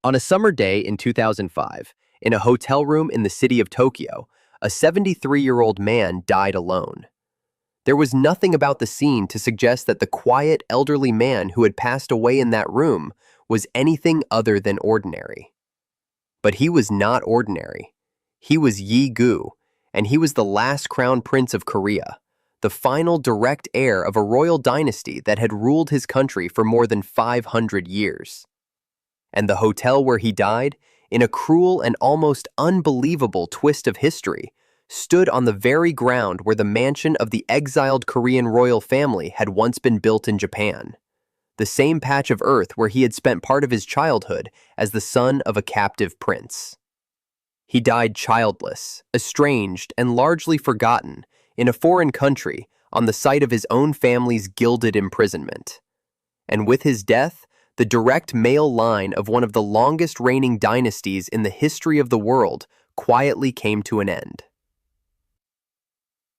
On a summer day in 2005, in a hotel room in the city of Tokyo, a 73-year-old man died alone. There was nothing about the scene to suggest that the quiet, elderly man who had passed away in that room was anything other than ordinary. But he was not ordinary. He was Yi-gu, and he was the last crown prince of Korea, the final direct heir of a royal dynasty that had ruled his country for more than 500 years. And the hotel where he died, in a cruel and almost unbelievable twist of history, stood on the very ground where the mansion of the exiled Korean royal family had once been built in Japan, the same patch of earth where he had spent part of his childhood as the son of a captive prince. He died childless, estranged, and largely forgotten in a foreign country on the site of his own family's gilded imprisonment. And with his death, the direct male line of one of the longest reigning dynasties in the history of the world quietly came to an end.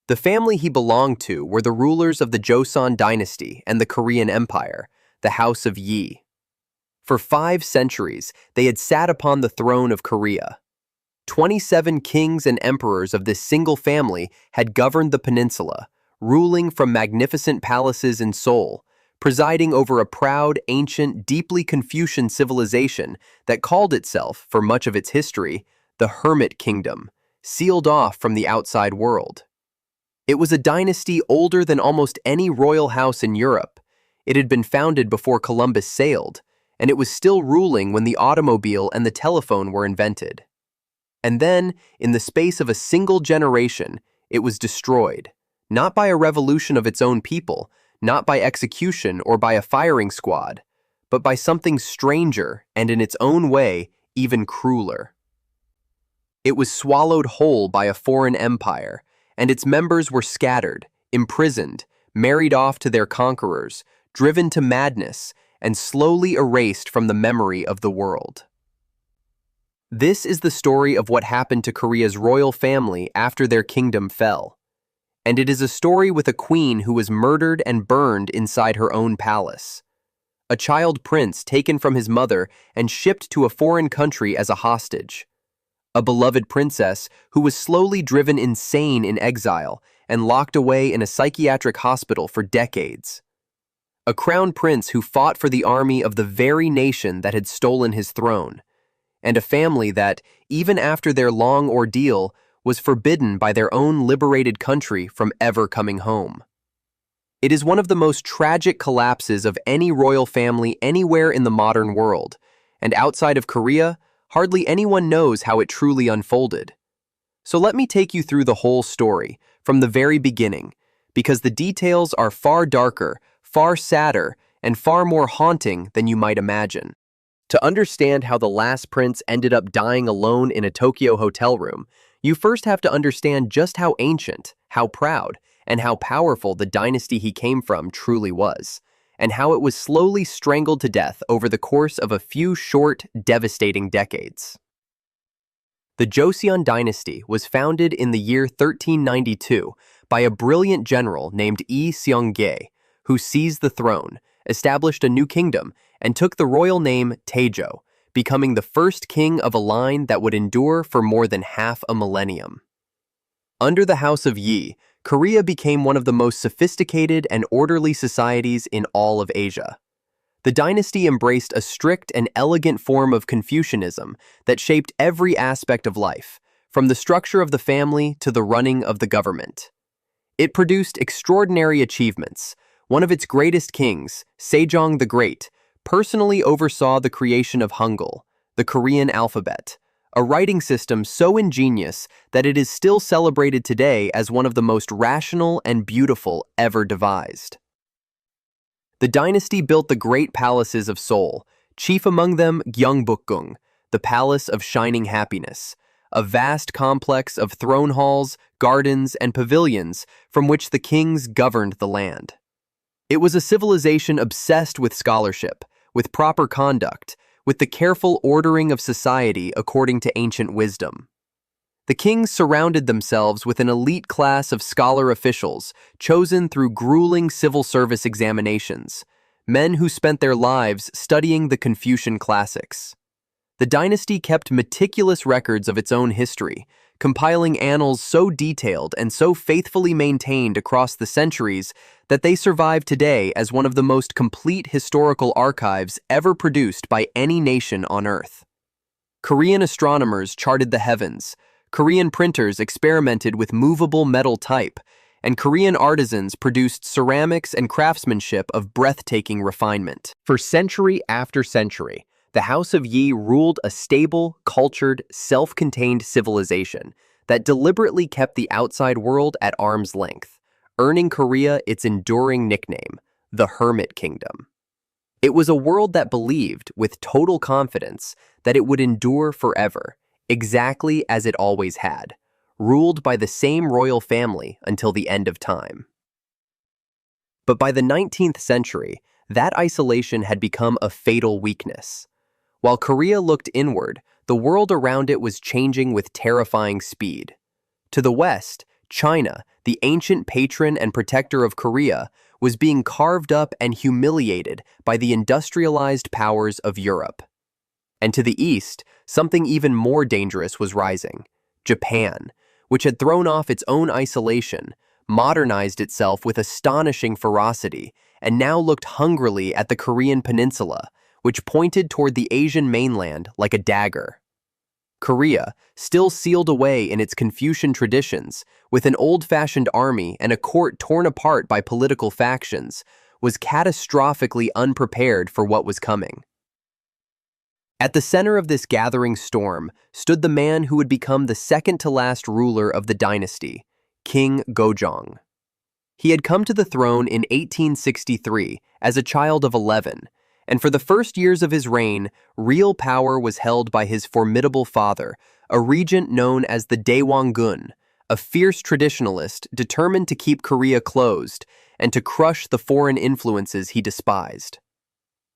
The family he belonged to were the rulers of the Joseon Dynasty and the Korean Empire, the House of Yi. For 5 centuries, they had sat upon the throne of Korea. 27 kings and emperors of this single family had governed the peninsula, ruling from magnificent palaces in Seoul, presiding over a proud, ancient, deeply Confucian civilization that called itself, for much of its history, the Hermit Kingdom, sealed off from the outside world. It was a dynasty older than almost any royal house in Europe. It had been founded before Columbus sailed, and it was still ruling when the automobile and the telephone were invented. And then, in the space of a single generation, it was destroyed, not by a revolution of its own people, not by execution or by a firing squad, but by something stranger and in its own way, even crueler. It was swallowed whole by a foreign empire, and its members were scattered, imprisoned, married off to their conquerors, driven to madness, and slowly erased from the memory of the world. This is the story of what happened to Korea's royal family after their kingdom fell. And it is a story with a queen who was murdered and burned inside her own palace. A child prince taken from his mother and shipped to a foreign country as a hostage. A beloved princess who was slowly driven insane in exile and locked away in a psychiatric hospital for decades. A crown prince who fought for the army of the very nation that had stolen his throne. And a family that, even after their long ordeal, was forbidden by their own liberated country from ever coming home. It is one of the most tragic collapses of any royal family anywhere in the modern world, and outside of Korea, hardly anyone knows how it truly unfolded. So let me take you through the whole story, from the very beginning, because the details are far darker, far sadder, and far more haunting than you might imagine. To understand how the last prince ended up dying alone in a Tokyo hotel room, you first have to understand just how ancient, how proud, and how powerful the dynasty he came from truly was, and how it was slowly strangled to death over the course of a few short, devastating decades. The Joseon dynasty was founded in the year 1392 by a brilliant general named Lee Seong-gae, who seized the throne, established a new kingdom, and took the royal name Taejo, becoming the first king of a line that would endure for more than half a millennium. Under the House of Yi, Korea became one of the most sophisticated and orderly societies in all of Asia. The dynasty embraced a strict and elegant form of Confucianism that shaped every aspect of life, from the structure of the family to the running of the government. It produced extraordinary achievements. One of its greatest kings, Sejong the Great, personally oversaw the creation of Hangul, the Korean alphabet, a writing system so ingenious that it is still celebrated today as one of the most rational and beautiful ever devised. The dynasty built the great palaces of Seoul, chief among them Gyeongbokgung, the Palace of Shining Happiness, a vast complex of throne halls, gardens, and pavilions from which the kings governed the land. It was a civilization obsessed with scholarship, with proper conduct, with the careful ordering of society according to ancient wisdom. The kings surrounded themselves with an elite class of scholar officials chosen through grueling civil service examinations, men who spent their lives studying the Confucian classics. The dynasty kept meticulous records of its own history, compiling annals so detailed and so faithfully maintained across the centuries that they survive today as one of the most complete historical archives ever produced by any nation on Earth. Korean astronomers charted the heavens, Korean printers experimented with movable metal type, and Korean artisans produced ceramics and craftsmanship of breathtaking refinement. For century after century, the House of Yi ruled a stable, cultured, self-contained civilization that deliberately kept the outside world at arm's length, earning Korea its enduring nickname, the Hermit Kingdom. It was a world that believed, with total confidence, that it would endure forever, exactly as it always had, ruled by the same royal family until the end of time. But by the 19th century, that isolation had become a fatal weakness. While Korea looked inward, the world around it was changing with terrifying speed. To the west, China, the ancient patron and protector of Korea, was being carved up and humiliated by the industrialized powers of Europe. And to the east, something even more dangerous was rising: Japan, which had thrown off its own isolation, modernized itself with astonishing ferocity, and now looked hungrily at the Korean peninsula, which pointed toward the Asian mainland like a dagger. Korea, still sealed away in its Confucian traditions, with an old-fashioned army and a court torn apart by political factions, was catastrophically unprepared for what was coming. At the center of this gathering storm stood the man who would become the second-to-last ruler of the dynasty, King Gojong. He had come to the throne in 1863 as a child of 11, and for the first years of his reign, real power was held by his formidable father, a regent known as the Daewang-gun, a fierce traditionalist determined to keep Korea closed and to crush the foreign influences he despised.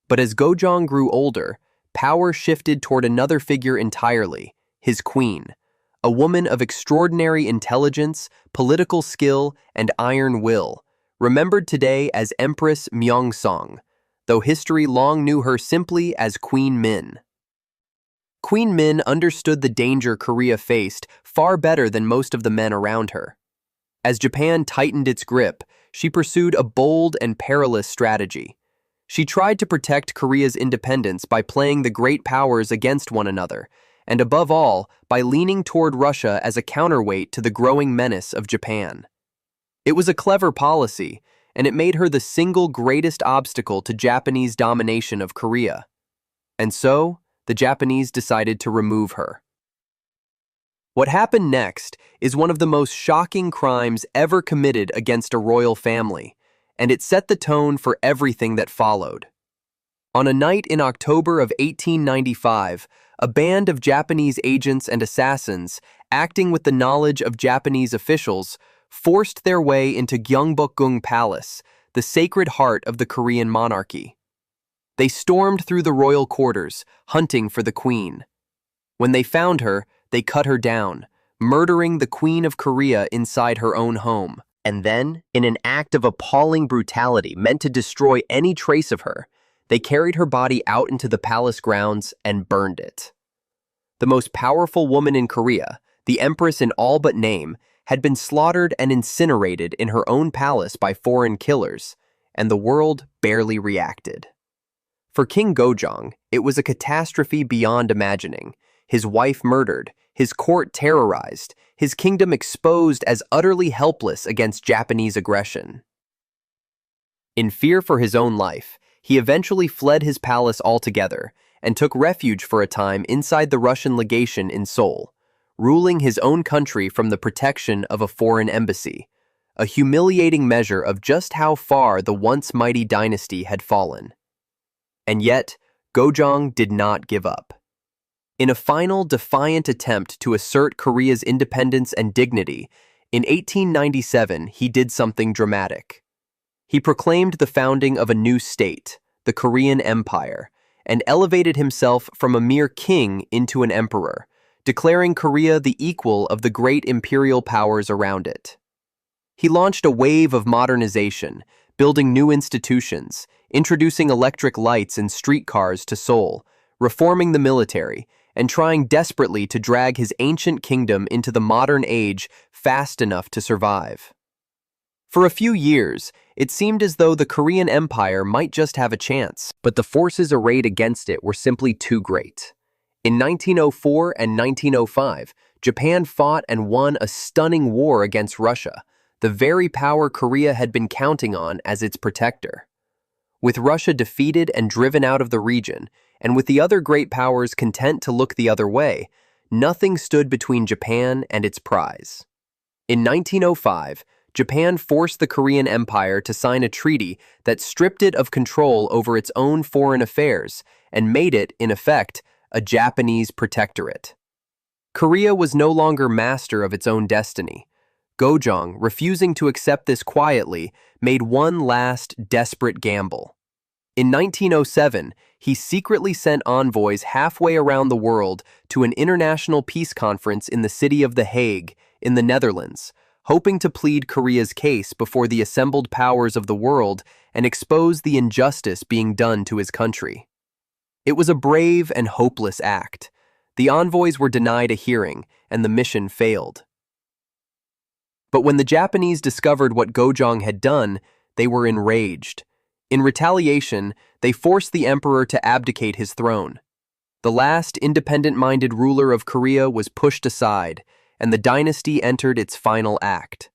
But as Gojong grew older, power shifted toward another figure entirely, his queen, a woman of extraordinary intelligence, political skill, and iron will, remembered today as Empress Myeongseong, though history long knew her simply as Queen Min. Queen Min understood the danger Korea faced far better than most of the men around her. As Japan tightened its grip, she pursued a bold and perilous strategy. She tried to protect Korea's independence by playing the great powers against one another, and above all, by leaning toward Russia as a counterweight to the growing menace of Japan. It was a clever policy, and it made her the single greatest obstacle to Japanese domination of Korea. And so, the Japanese decided to remove her. What happened next is one of the most shocking crimes ever committed against a royal family, and it set the tone for everything that followed. On a night in October of 1895, a band of Japanese agents and assassins, acting with the knowledge of Japanese officials, forced their way into Gyeongbokgung Palace, the sacred heart of the Korean monarchy. They stormed through the royal quarters, hunting for the queen. When they found her, they cut her down, murdering the Queen of Korea inside her own home. And then, in an act of appalling brutality meant to destroy any trace of her, they carried her body out into the palace grounds and burned it. The most powerful woman in Korea, the Empress in all but name, had been slaughtered and incinerated in her own palace by foreign killers, and the world barely reacted. For King Gojong, it was a catastrophe beyond imagining. His wife murdered, his court terrorized, his kingdom exposed as utterly helpless against Japanese aggression. In fear for his own life, he eventually fled his palace altogether and took refuge for a time inside the Russian legation in Seoul, ruling his own country from the protection of a foreign embassy, a humiliating measure of just how far the once mighty dynasty had fallen. And yet, Gojong did not give up. In a final, defiant attempt to assert Korea's independence and dignity, in 1897 he did something dramatic. He proclaimed the founding of a new state, the Korean Empire, and elevated himself from a mere king into an emperor, declaring Korea the equal of the great imperial powers around it. He launched a wave of modernization, building new institutions, introducing electric lights and streetcars to Seoul, reforming the military, and trying desperately to drag his ancient kingdom into the modern age fast enough to survive. For a few years, it seemed as though the Korean Empire might just have a chance, but the forces arrayed against it were simply too great. In 1904 and 1905, Japan fought and won a stunning war against Russia, the very power Korea had been counting on as its protector. With Russia defeated and driven out of the region, and with the other great powers content to look the other way, nothing stood between Japan and its prize. In 1905, Japan forced the Korean Empire to sign a treaty that stripped it of control over its own foreign affairs and made it, in effect, a Japanese protectorate. Korea was no longer master of its own destiny. Gojeong, refusing to accept this quietly, made one last desperate gamble. In 1907, he secretly sent envoys halfway around the world to an international peace conference in the city of The Hague, in the Netherlands, hoping to plead Korea's case before the assembled powers of the world and expose the injustice being done to his country. It was a brave and hopeless act. The envoys were denied a hearing, and the mission failed. But when the Japanese discovered what Gojeong had done, they were enraged. In retaliation, they forced the emperor to abdicate his throne. The last independent-minded ruler of Korea was pushed aside, and the dynasty entered its final act.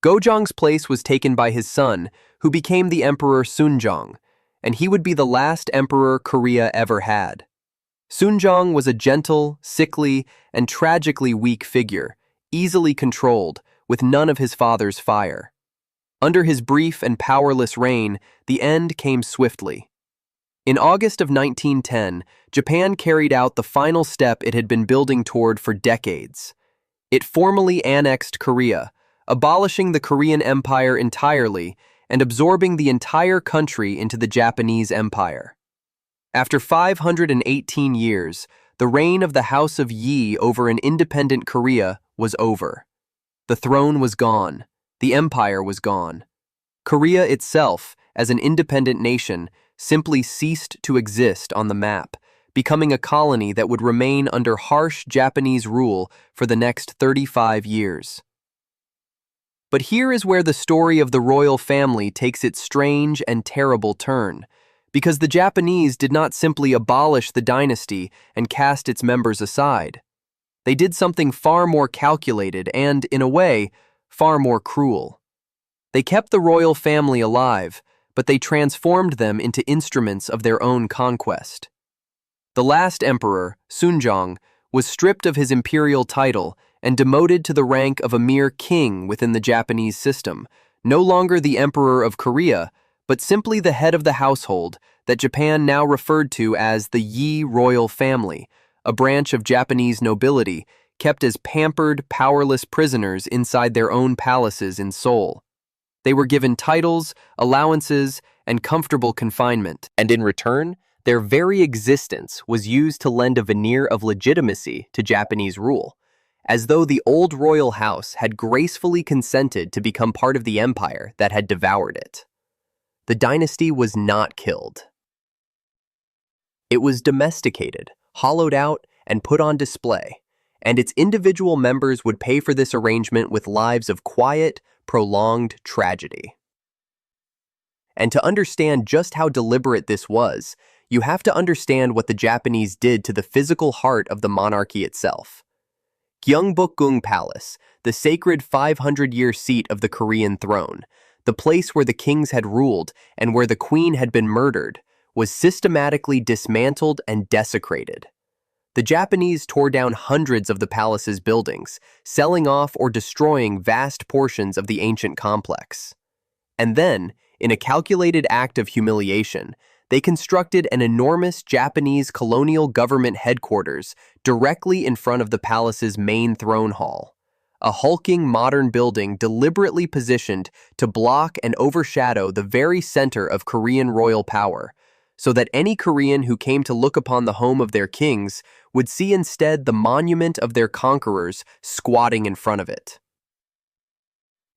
Gojeong's place was taken by his son, who became the Emperor Sunjong, and he would be the last emperor Korea ever had. Sunjong was a gentle, sickly, and tragically weak figure, easily controlled, with none of his father's fire. Under his brief and powerless reign, the end came swiftly. In August of 1910, Japan carried out the final step it had been building toward for decades. It formally annexed Korea, abolishing the Korean Empire entirely and absorbing the entire country into the Japanese Empire. After 518 years, the reign of the House of Yi over an independent Korea was over. The throne was gone. The empire was gone. Korea itself, as an independent nation, simply ceased to exist on the map, becoming a colony that would remain under harsh Japanese rule for the next 35 years. But here is where the story of the royal family takes its strange and terrible turn, because the Japanese did not simply abolish the dynasty and cast its members aside. They did something far more calculated and, in a way, far more cruel. They kept the royal family alive, but they transformed them into instruments of their own conquest. The last emperor, Sunjong, was stripped of his imperial title and demoted to the rank of a mere king within the Japanese system, no longer the emperor of Korea, but simply the head of the household that Japan now referred to as the Yi royal family, a branch of Japanese nobility kept as pampered, powerless prisoners inside their own palaces in Seoul. They were given titles, allowances, and comfortable confinement, and in return, their very existence was used to lend a veneer of legitimacy to Japanese rule, as though the old royal house had gracefully consented to become part of the empire that had devoured it. The dynasty was not killed. It was domesticated, hollowed out, and put on display, and its individual members would pay for this arrangement with lives of quiet, prolonged tragedy. And to understand just how deliberate this was, you have to understand what the Japanese did to the physical heart of the monarchy itself. Gyeongbokgung Palace, the sacred 500-year seat of the Korean throne, the place where the kings had ruled and where the queen had been murdered, was systematically dismantled and desecrated. The Japanese tore down hundreds of the palace's buildings, selling off or destroying vast portions of the ancient complex. And then, in a calculated act of humiliation, they constructed an enormous Japanese colonial government headquarters directly in front of the palace's main throne hall, a hulking modern building deliberately positioned to block and overshadow the very center of Korean royal power, so that any Korean who came to look upon the home of their kings would see instead the monument of their conquerors squatting in front of it.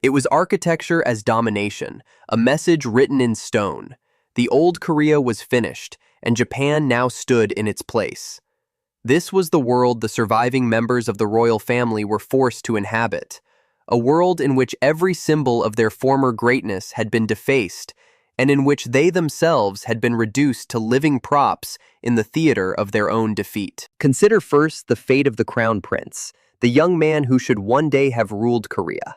It was architecture as domination, a message written in stone. The old Korea was finished, and Japan now stood in its place. This was the world the surviving members of the royal family were forced to inhabit, a world in which every symbol of their former greatness had been defaced, and in which they themselves had been reduced to living props in the theater of their own defeat. Consider first the fate of the crown prince, the young man who should one day have ruled Korea.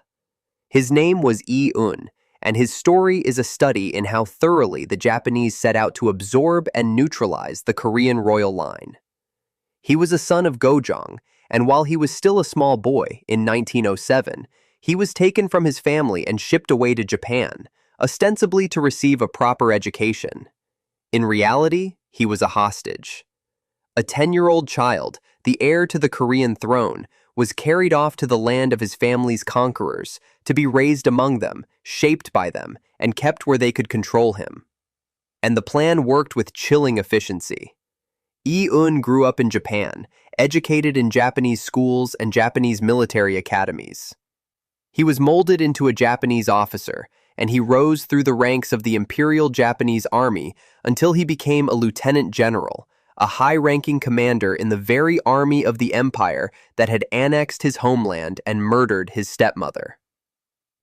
His name was Lee-un, and his story is a study in how thoroughly the Japanese set out to absorb and neutralize the Korean royal line. He was a son of Gojong, and while he was still a small boy in 1907, he was taken from his family and shipped away to Japan, ostensibly to receive a proper education. In reality, he was a hostage. A 10-year-old child, the heir to the Korean throne, was carried off to the land of his family's conquerors to be raised among them, shaped by them, and kept where they could control him. And the plan worked with chilling efficiency. Lee-un grew up in Japan, educated in Japanese schools and Japanese military academies. He was molded into a Japanese officer, and he rose through the ranks of the Imperial Japanese Army until he became a lieutenant general, a high-ranking commander in the very army of the empire that had annexed his homeland and murdered his stepmother.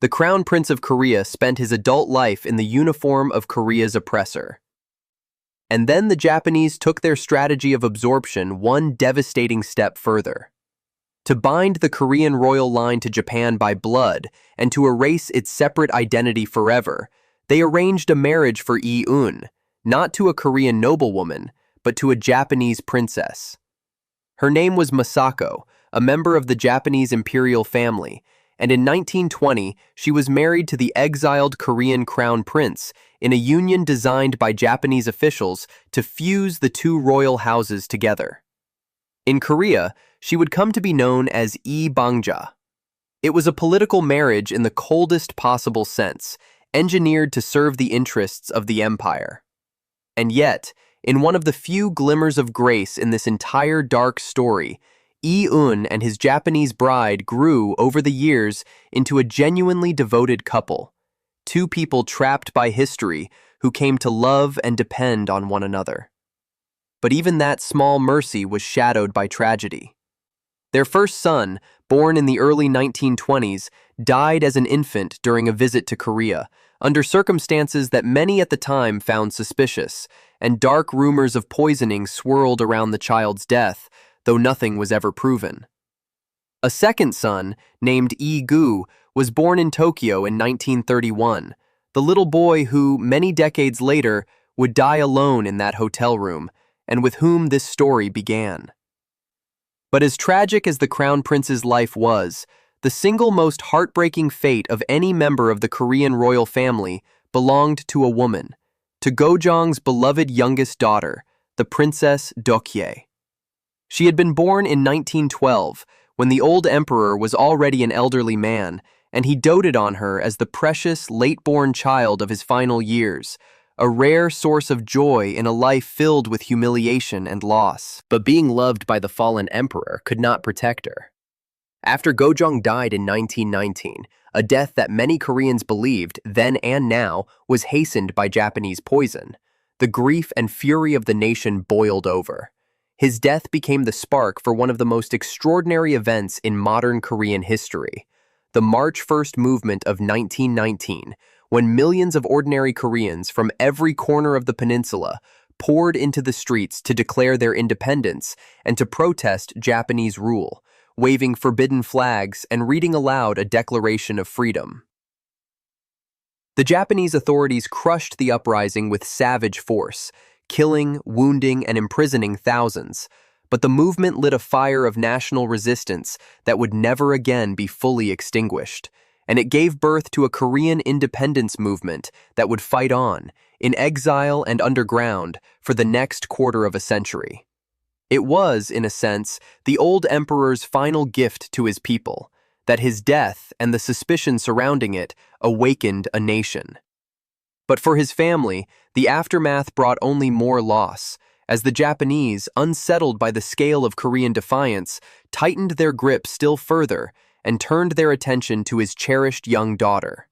The Crown Prince of Korea spent his adult life in the uniform of Korea's oppressor. And then the Japanese took their strategy of absorption one devastating step further. To bind the Korean royal line to Japan by blood and to erase its separate identity forever, they arranged a marriage for Lee-un, not to a Korean noblewoman, but to a Japanese princess. Her name was Masako, a member of the Japanese imperial family, and in 1920 she was married to the exiled Korean crown prince in a union designed by Japanese officials to fuse the two royal houses together. In Korea, she would come to be known as Lee Bangja. It was a political marriage in the coldest possible sense, engineered to serve the interests of the empire. And yet, in one of the few glimmers of grace in this entire dark story, Lee-un and his Japanese bride grew over the years into a genuinely devoted couple, two people trapped by history who came to love and depend on one another. But even that small mercy was shadowed by tragedy. Their first son, born in the early 1920s, died as an infant during a visit to Korea, under circumstances that many at the time found suspicious, and dark rumors of poisoning swirled around the child's death, though nothing was ever proven. A second son, named Gu, was born in Tokyo in 1931, the little boy who, many decades later, would die alone in that hotel room, and with whom this story began. But as tragic as the Crown Prince's life was, the single most heartbreaking fate of any member of the Korean royal family belonged to a woman, to Gojong's beloved youngest daughter, the Princess Deokhye. She had been born in 1912, when the old emperor was already an elderly man, and he doted on her as the precious, late-born child of his final years, a rare source of joy in a life filled with humiliation and loss. But being loved by the fallen emperor could not protect her. After Gojong died in 1919, a death that many Koreans believed, then and now, was hastened by Japanese poison, the grief and fury of the nation boiled over. His death became the spark for one of the most extraordinary events in modern Korean history, the March 1st movement of 1919, when millions of ordinary Koreans from every corner of the peninsula poured into the streets to declare their independence and to protest Japanese rule, waving forbidden flags and reading aloud a declaration of freedom. The Japanese authorities crushed the uprising with savage force, killing, wounding, and imprisoning thousands, but the movement lit a fire of national resistance that would never again be fully extinguished, and it gave birth to a Korean independence movement that would fight on, in exile and underground, for the next quarter of a century. It was, in a sense, the old emperor's final gift to his people, that his death and the suspicion surrounding it awakened a nation. But for his family, the aftermath brought only more loss, as the Japanese, unsettled by the scale of Korean defiance, tightened their grip still further and turned their attention to his cherished young daughter.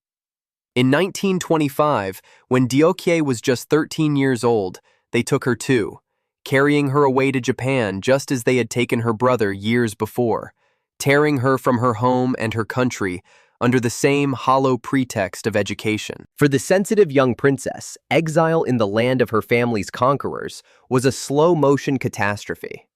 In 1925, when Deokhye was just 13 years old, they took her too, carrying her away to Japan just as they had taken her brother years before, tearing her from her home and her country under the same hollow pretext of education. For the sensitive young princess, exile in the land of her family's conquerors was a slow-motion catastrophe.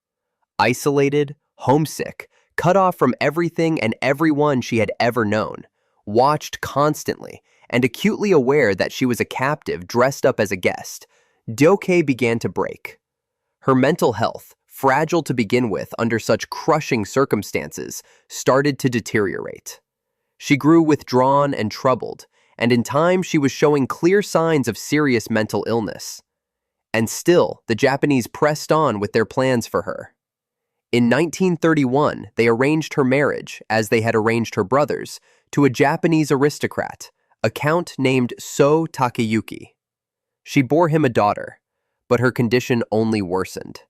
Isolated, homesick, cut off from everything and everyone she had ever known, watched constantly, and acutely aware that she was a captive dressed up as a guest, Deokhye began to break. Her mental health, fragile to begin with under such crushing circumstances, started to deteriorate. She grew withdrawn and troubled, and in time she was showing clear signs of serious mental illness. And still, the Japanese pressed on with their plans for her. In 1931, they arranged her marriage, as they had arranged her brother's, to a Japanese aristocrat, a count named So Takeyuki. She bore him a daughter, but her condition only worsened.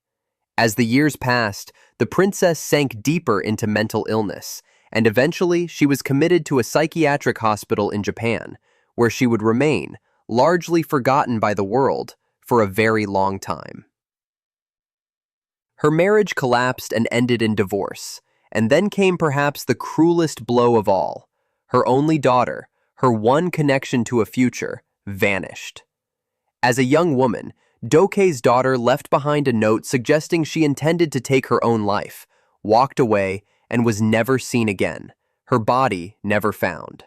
As the years passed, the princess sank deeper into mental illness, and eventually she was committed to a psychiatric hospital in Japan, where she would remain, largely forgotten by the world, for a very long time. Her marriage collapsed and ended in divorce, and then came perhaps the cruelest blow of all. Her only daughter, her one connection to a future, vanished. As a young woman, Deokhye's daughter left behind a note suggesting she intended to take her own life, walked away, and was never seen again, her body never found.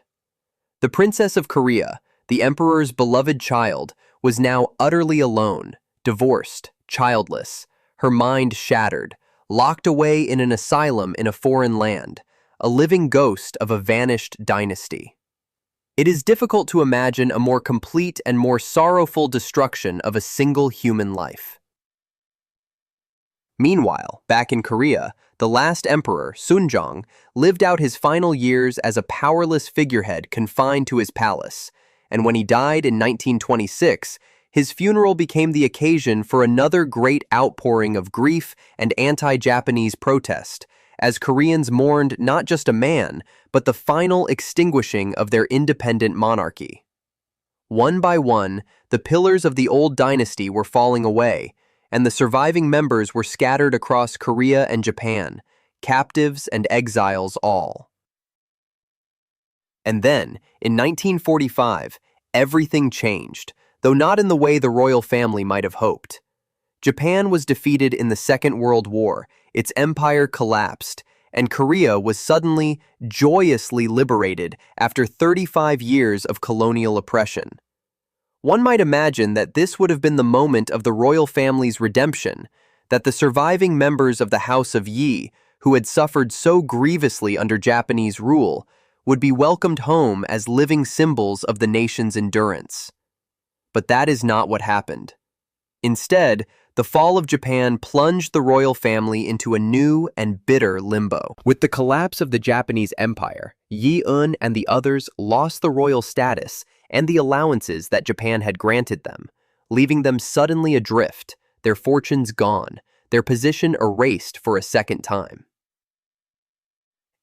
The Princess of Korea, the Emperor's beloved child, was now utterly alone, divorced, childless, her mind shattered, locked away in an asylum in a foreign land, a living ghost of a vanished dynasty. It is difficult to imagine a more complete and more sorrowful destruction of a single human life. Meanwhile, back in Korea, the last emperor, Sunjong, lived out his final years as a powerless figurehead confined to his palace, and when he died in 1926, his funeral became the occasion for another great outpouring of grief and anti-Japanese protest, as Koreans mourned not just a man, but the final extinguishing of their independent monarchy. One by one, the pillars of the old dynasty were falling away, and the surviving members were scattered across Korea and Japan, captives and exiles all. And then, in 1945, everything changed, though not in the way the royal family might have hoped. Japan was defeated in the Second World War, its empire collapsed, and Korea was suddenly, joyously liberated after 35 years of colonial oppression. One might imagine that this would have been the moment of the royal family's redemption, that the surviving members of the House of Yi, who had suffered so grievously under Japanese rule, would be welcomed home as living symbols of the nation's endurance. But that is not what happened. Instead, the fall of Japan plunged the royal family into a new and bitter limbo. With the collapse of the Japanese Empire, Yi-un and the others lost the royal status and the allowances that Japan had granted them, leaving them suddenly adrift, their fortunes gone, their position erased for a second time.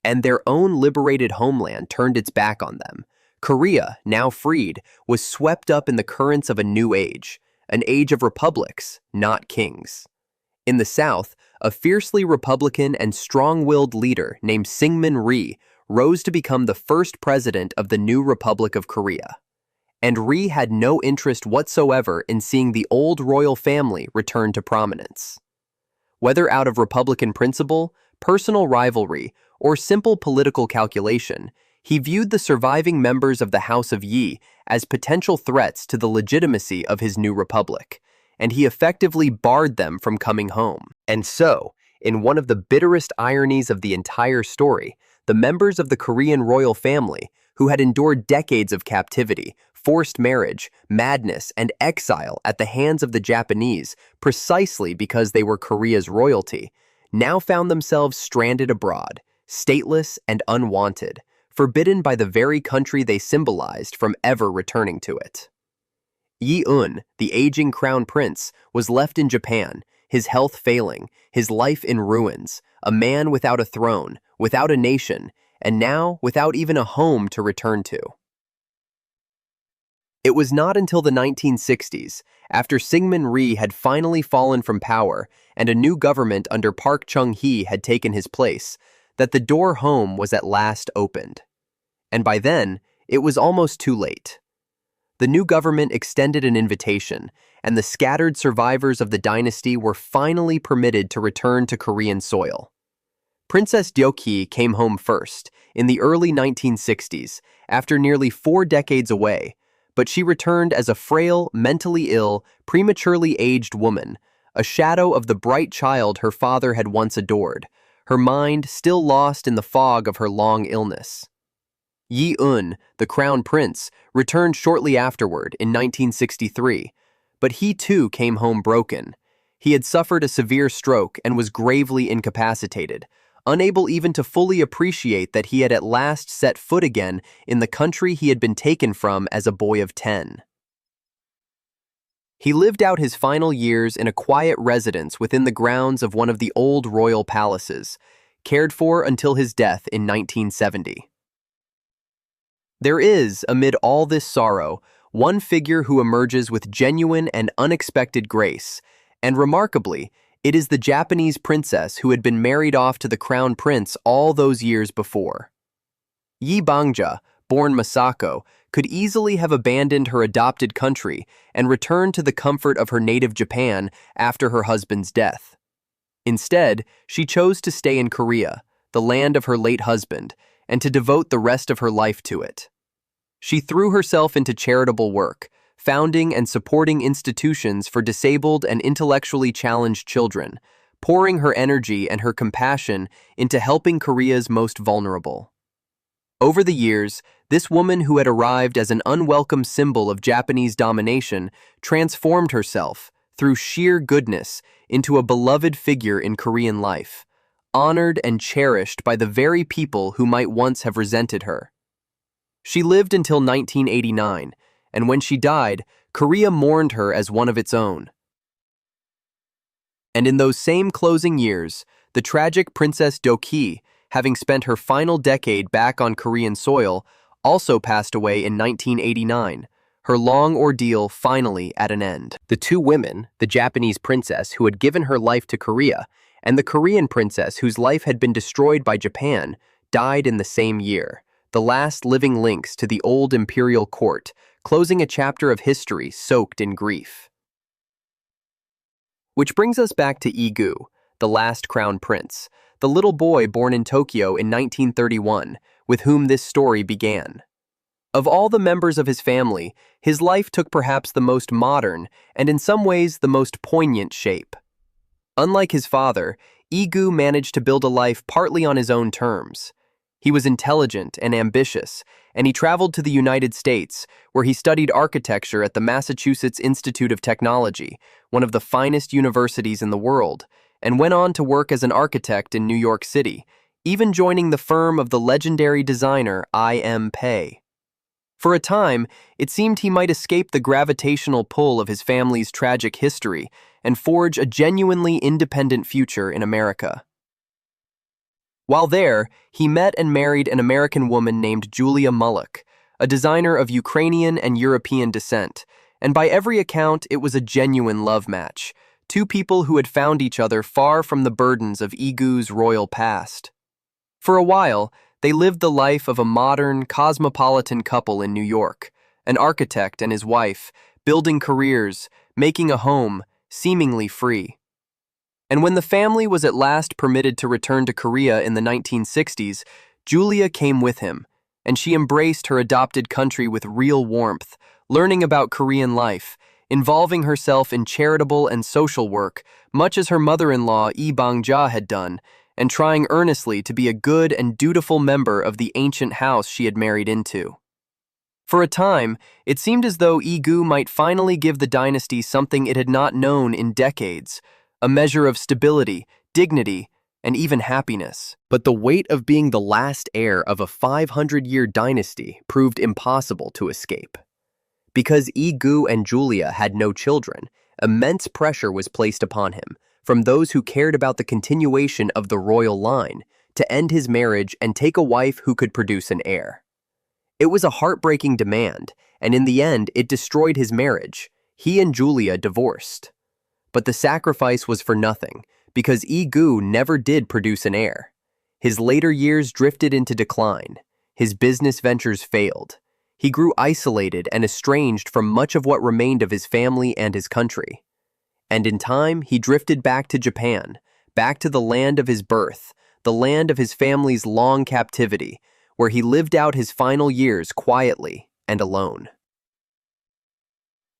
And their own liberated homeland turned its back on them. Korea, now freed, was swept up in the currents of a new age, an age of republics, not kings. In the south, a fiercely Republican and strong-willed leader named Syngman Rhee rose to become the first president of the new Republic of Korea. And Rhee had no interest whatsoever in seeing the old royal family return to prominence. Whether out of Republican principle, personal rivalry, or simple political calculation, he viewed the surviving members of the House of Yi as potential threats to the legitimacy of his new republic, and he effectively barred them from coming home. And so, in one of the bitterest ironies of the entire story, the members of the Korean royal family, who had endured decades of captivity, forced marriage, madness, and exile at the hands of the Japanese precisely because they were Korea's royalty, now found themselves stranded abroad, stateless and unwanted, forbidden by the very country they symbolized from ever returning to it. Yi-un, the aging crown prince, was left in Japan, his health failing, his life in ruins, a man without a throne, without a nation, and now without even a home to return to. It was not until the 1960s, after Syngman Rhee had finally fallen from power and a new government under Park Chung-hee had taken his place, that the door home was at last opened. And by then, it was almost too late. The new government extended an invitation, and the scattered survivors of the dynasty were finally permitted to return to Korean soil. Princess Deokhye came home first, in the early 1960s, after nearly 4 decades away, but she returned as a frail, mentally ill, prematurely aged woman, a shadow of the bright child her father had once adored, her mind still lost in the fog of her long illness. Yi-eun, the crown prince, returned shortly afterward in 1963, but he too came home broken. He had suffered a severe stroke and was gravely incapacitated, unable even to fully appreciate that he had at last set foot again in the country he had been taken from as a boy of 10. He lived out his final years in a quiet residence within the grounds of one of the old royal palaces, cared for until his death in 1970. There is, amid all this sorrow, one figure who emerges with genuine and unexpected grace, and remarkably, it is the Japanese princess who had been married off to the crown prince all those years before. Yi Bangja, born Masako, could easily have abandoned her adopted country and returned to the comfort of her native Japan after her husband's death. Instead, she chose to stay in Korea, the land of her late husband, and to devote the rest of her life to it. She threw herself into charitable work, founding and supporting institutions for disabled and intellectually challenged children, pouring her energy and her compassion into helping Korea's most vulnerable. Over the years, this woman who had arrived as an unwelcome symbol of Japanese domination transformed herself, through sheer goodness, into a beloved figure in Korean life, honored and cherished by the very people who might once have resented her. She lived until 1989, and when she died, Korea mourned her as one of its own. And in those same closing years, the tragic Princess Deokhye, having spent her final decade back on Korean soil, also passed away in 1989, her long ordeal finally at an end. The two women, the Japanese princess who had given her life to Korea, and the Korean princess whose life had been destroyed by Japan, died in the same year, the last living links to the old imperial court, closing a chapter of history soaked in grief. Which brings us back to Egu, the last crown prince, the little boy born in Tokyo in 1931, with whom this story began. Of all the members of his family, his life took perhaps the most modern and in some ways the most poignant shape. Unlike his father, Egu managed to build a life partly on his own terms. He was intelligent and ambitious, and he traveled to the United States, where he studied architecture at the Massachusetts Institute of Technology, one of the finest universities in the world, and went on to work as an architect in New York City, even joining the firm of the legendary designer I.M. Pei. For a time, it seemed he might escape the gravitational pull of his family's tragic history and forge a genuinely independent future in America. While there, he met and married an American woman named Julia Mullock, a designer of Ukrainian and European descent, and by every account it was a genuine love match, two people who had found each other far from the burdens of Egu's royal past. For a while, they lived the life of a modern, cosmopolitan couple in New York, an architect and his wife, building careers, making a home, seemingly free. And when the family was at last permitted to return to Korea in the 1960s, Julia came with him, and she embraced her adopted country with real warmth, learning about Korean life, involving herself in charitable and social work, much as her mother-in-law Yi Bangja had done, and trying earnestly to be a good and dutiful member of the ancient house she had married into. For a time, it seemed as though Egu might finally give the dynasty something it had not known in decades, a measure of stability, dignity, and even happiness. But the weight of being the last heir of a 500-year dynasty proved impossible to escape. Because Egu and Julia had no children, immense pressure was placed upon him from those who cared about the continuation of the royal line to end his marriage and take a wife who could produce an heir. It was a heartbreaking demand, and in the end, it destroyed his marriage. He and Julia divorced. But the sacrifice was for nothing, because Gu never did produce an heir. His later years drifted into decline. His business ventures failed. He grew isolated and estranged from much of what remained of his family and his country. And in time, he drifted back to Japan, back to the land of his birth, the land of his family's long captivity, where he lived out his final years quietly and alone.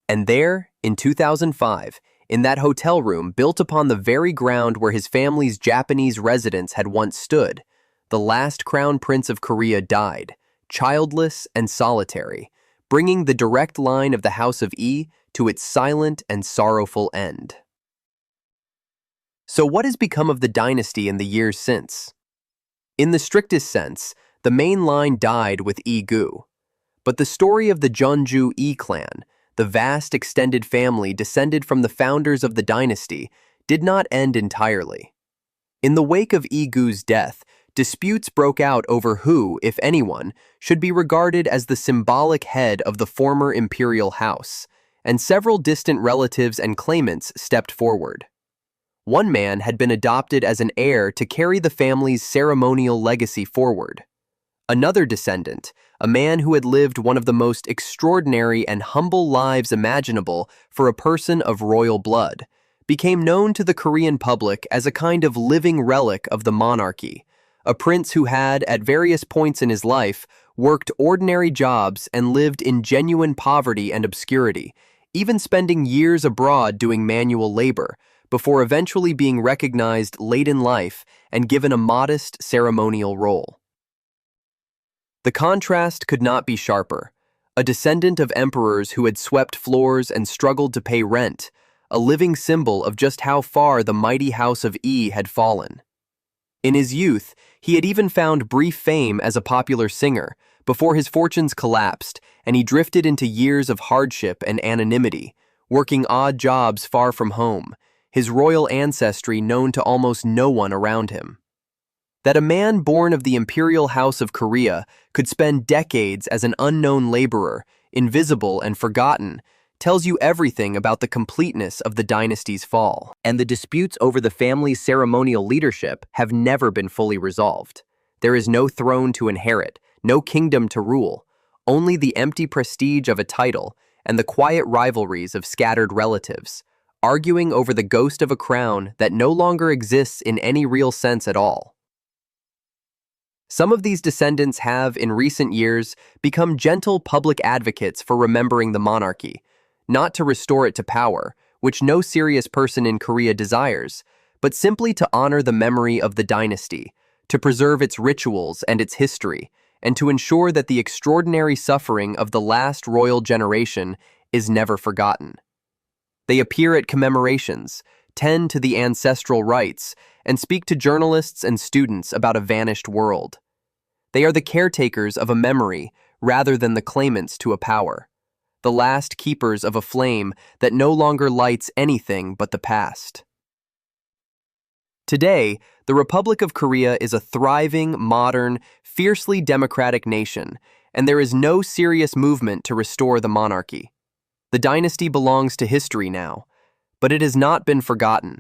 And there, in 2005, in that hotel room built upon the very ground where his family's Japanese residence had once stood, the last crown prince of Korea died, childless and solitary, bringing the direct line of the House of Yi to its silent and sorrowful end. So what has become of the dynasty in the years since? In the strictest sense, the main line died with Gu. But the story of the Jeonju Yi clan, the vast extended family descended from the founders of the dynasty, did not end entirely. In the wake of Gu's death, disputes broke out over who, if anyone, should be regarded as the symbolic head of the former imperial house, and several distant relatives and claimants stepped forward. One man had been adopted as an heir to carry the family's ceremonial legacy forward. Another descendant, a man who had lived one of the most extraordinary and humble lives imaginable for a person of royal blood, became known to the Korean public as a kind of living relic of the monarchy, a prince who had, at various points in his life, worked ordinary jobs and lived in genuine poverty and obscurity, even spending years abroad doing manual labor, before eventually being recognized late in life and given a modest ceremonial role. The contrast could not be sharper. A descendant of emperors who had swept floors and struggled to pay rent, a living symbol of just how far the mighty House of Yi had fallen. In his youth, he had even found brief fame as a popular singer, before his fortunes collapsed and he drifted into years of hardship and anonymity, working odd jobs far from home, his royal ancestry known to almost no one around him. That a man born of the imperial house of Korea could spend decades as an unknown laborer, invisible and forgotten, tells you everything about the completeness of the dynasty's fall. And the disputes over the family's ceremonial leadership have never been fully resolved. There is no throne to inherit, no kingdom to rule, only the empty prestige of a title and the quiet rivalries of scattered relatives, arguing over the ghost of a crown that no longer exists in any real sense at all. Some of these descendants have, in recent years, become gentle public advocates for remembering the monarchy, not to restore it to power, which no serious person in Korea desires, but simply to honor the memory of the dynasty, to preserve its rituals and its history, and to ensure that the extraordinary suffering of the last royal generation is never forgotten. They appear at commemorations, tend to the ancestral rites, and speak to journalists and students about a vanished world. They are the caretakers of a memory rather than the claimants to a power, the last keepers of a flame that no longer lights anything but the past. Today, the Republic of Korea is a thriving, modern, fiercely democratic nation, and there is no serious movement to restore the monarchy. The dynasty belongs to history now, but it has not been forgotten.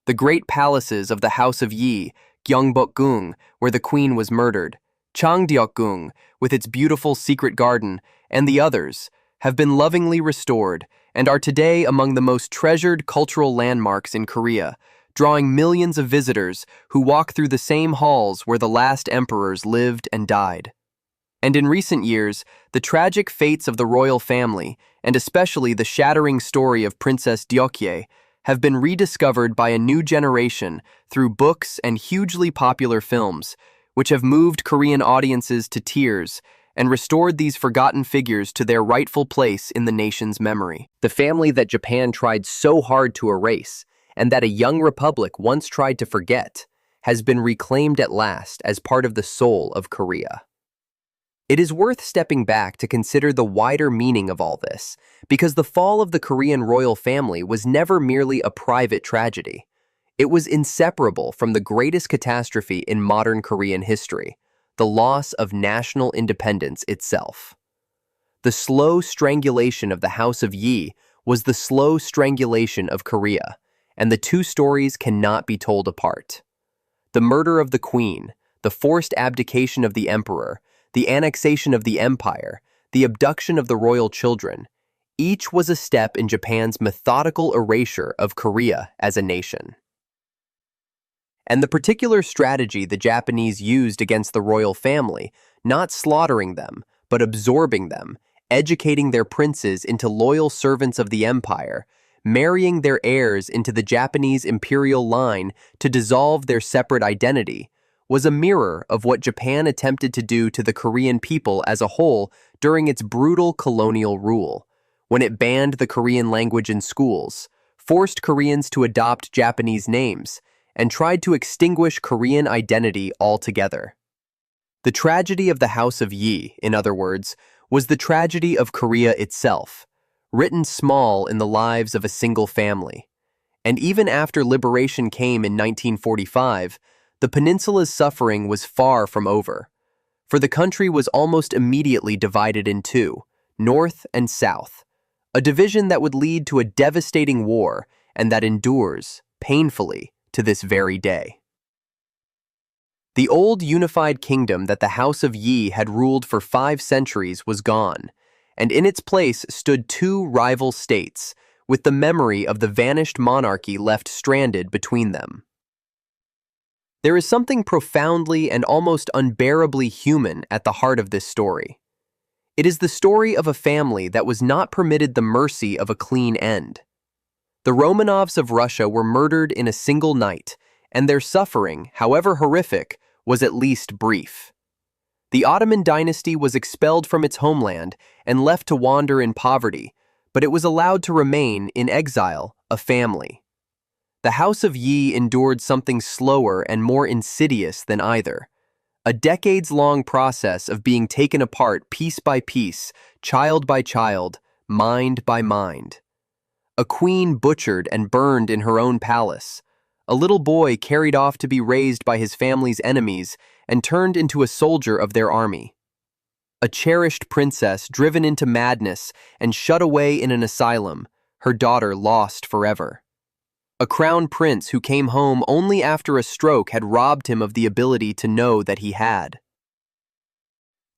The great palaces of the House of Yi, Gyeongbokgung, where the queen was murdered, Changdeokgung, with its beautiful secret garden, and the others, have been lovingly restored and are today among the most treasured cultural landmarks in Korea, drawing millions of visitors who walk through the same halls where the last emperors lived and died. And in recent years, the tragic fates of the royal family, and especially the shattering story of Princess Deokhye, have been rediscovered by a new generation through books and hugely popular films, which have moved Korean audiences to tears and restored these forgotten figures to their rightful place in the nation's memory. The family that Japan tried so hard to erase, and that a young republic once tried to forget, has been reclaimed at last as part of the soul of Korea. It is worth stepping back to consider the wider meaning of all this, because the fall of the Korean royal family was never merely a private tragedy. It was inseparable from the greatest catastrophe in modern Korean history, the loss of national independence itself. The slow strangulation of the House of Yi was the slow strangulation of Korea, and the two stories cannot be told apart. The murder of the queen, the forced abdication of the emperor, the annexation of the empire, the abduction of the royal children, each was a step in Japan's methodical erasure of Korea as a nation. And the particular strategy the Japanese used against the royal family, not slaughtering them, but absorbing them, educating their princes into loyal servants of the empire, marrying their heirs into the Japanese imperial line to dissolve their separate identity, was a mirror of what Japan attempted to do to the Korean people as a whole during its brutal colonial rule, when it banned the Korean language in schools, forced Koreans to adopt Japanese names, and tried to extinguish Korean identity altogether. The tragedy of the House of Yi, in other words, was the tragedy of Korea itself, written small in the lives of a single family. And even after liberation came in 1945, the peninsula's suffering was far from over, for the country was almost immediately divided in two, north and south, a division that would lead to a devastating war and that endures, painfully, to this very day. The old unified kingdom that the House of Yi had ruled for 5 centuries was gone, and in its place stood two rival states, with the memory of the vanished monarchy left stranded between them. There is something profoundly and almost unbearably human at the heart of this story. It is the story of a family that was not permitted the mercy of a clean end. The Romanovs of Russia were murdered in a single night, and their suffering, however horrific, was at least brief. The Ottoman dynasty was expelled from its homeland and left to wander in poverty, but it was allowed to remain, in exile, a family. The House of Yi endured something slower and more insidious than either. A decades-long process of being taken apart piece by piece, child by child, mind by mind. A queen butchered and burned in her own palace. A little boy carried off to be raised by his family's enemies and turned into a soldier of their army. A cherished princess driven into madness and shut away in an asylum, her daughter lost forever. A crown prince who came home only after a stroke had robbed him of the ability to know that he had.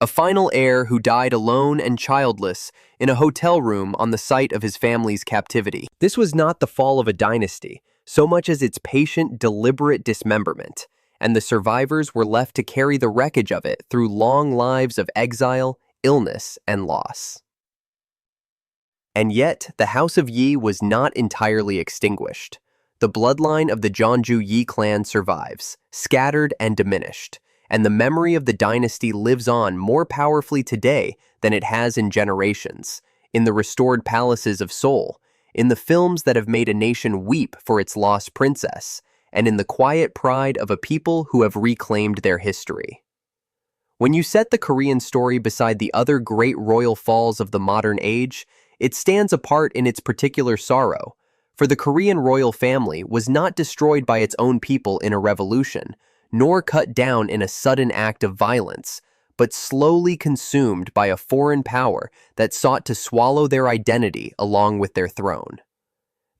A final heir who died alone and childless in a hotel room on the site of his family's captivity. This was not the fall of a dynasty, so much as its patient, deliberate dismemberment, and the survivors were left to carry the wreckage of it through long lives of exile, illness, and loss. And yet, the House of Yi was not entirely extinguished. The bloodline of the Jeonju Yi clan survives, scattered and diminished, and the memory of the dynasty lives on more powerfully today than it has in generations, in the restored palaces of Seoul, in the films that have made a nation weep for its lost princess, and in the quiet pride of a people who have reclaimed their history. When you set the Korean story beside the other great royal falls of the modern age, it stands apart in its particular sorrow, for the Korean royal family was not destroyed by its own people in a revolution, nor cut down in a sudden act of violence, but slowly consumed by a foreign power that sought to swallow their identity along with their throne.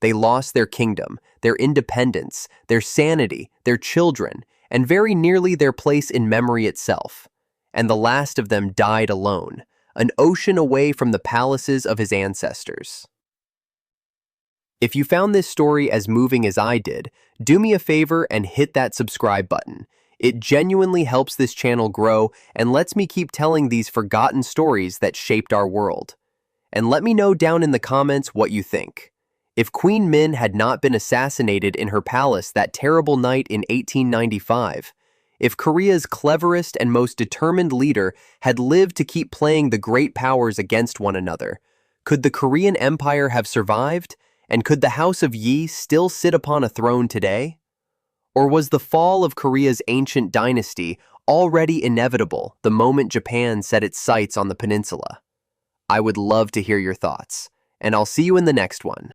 They lost their kingdom, their independence, their sanity, their children, and very nearly their place in memory itself. And the last of them died alone, an ocean away from the palaces of his ancestors. If you found this story as moving as I did, do me a favor and hit that subscribe button. It genuinely helps this channel grow and lets me keep telling these forgotten stories that shaped our world. And let me know down in the comments what you think. If Queen Min had not been assassinated in her palace that terrible night in 1895, if Korea's cleverest and most determined leader had lived to keep playing the great powers against one another, could the Korean Empire have survived? And could the House of Yi still sit upon a throne today? Or was the fall of Korea's ancient dynasty already inevitable the moment Japan set its sights on the peninsula? I would love to hear your thoughts, and I'll see you in the next one.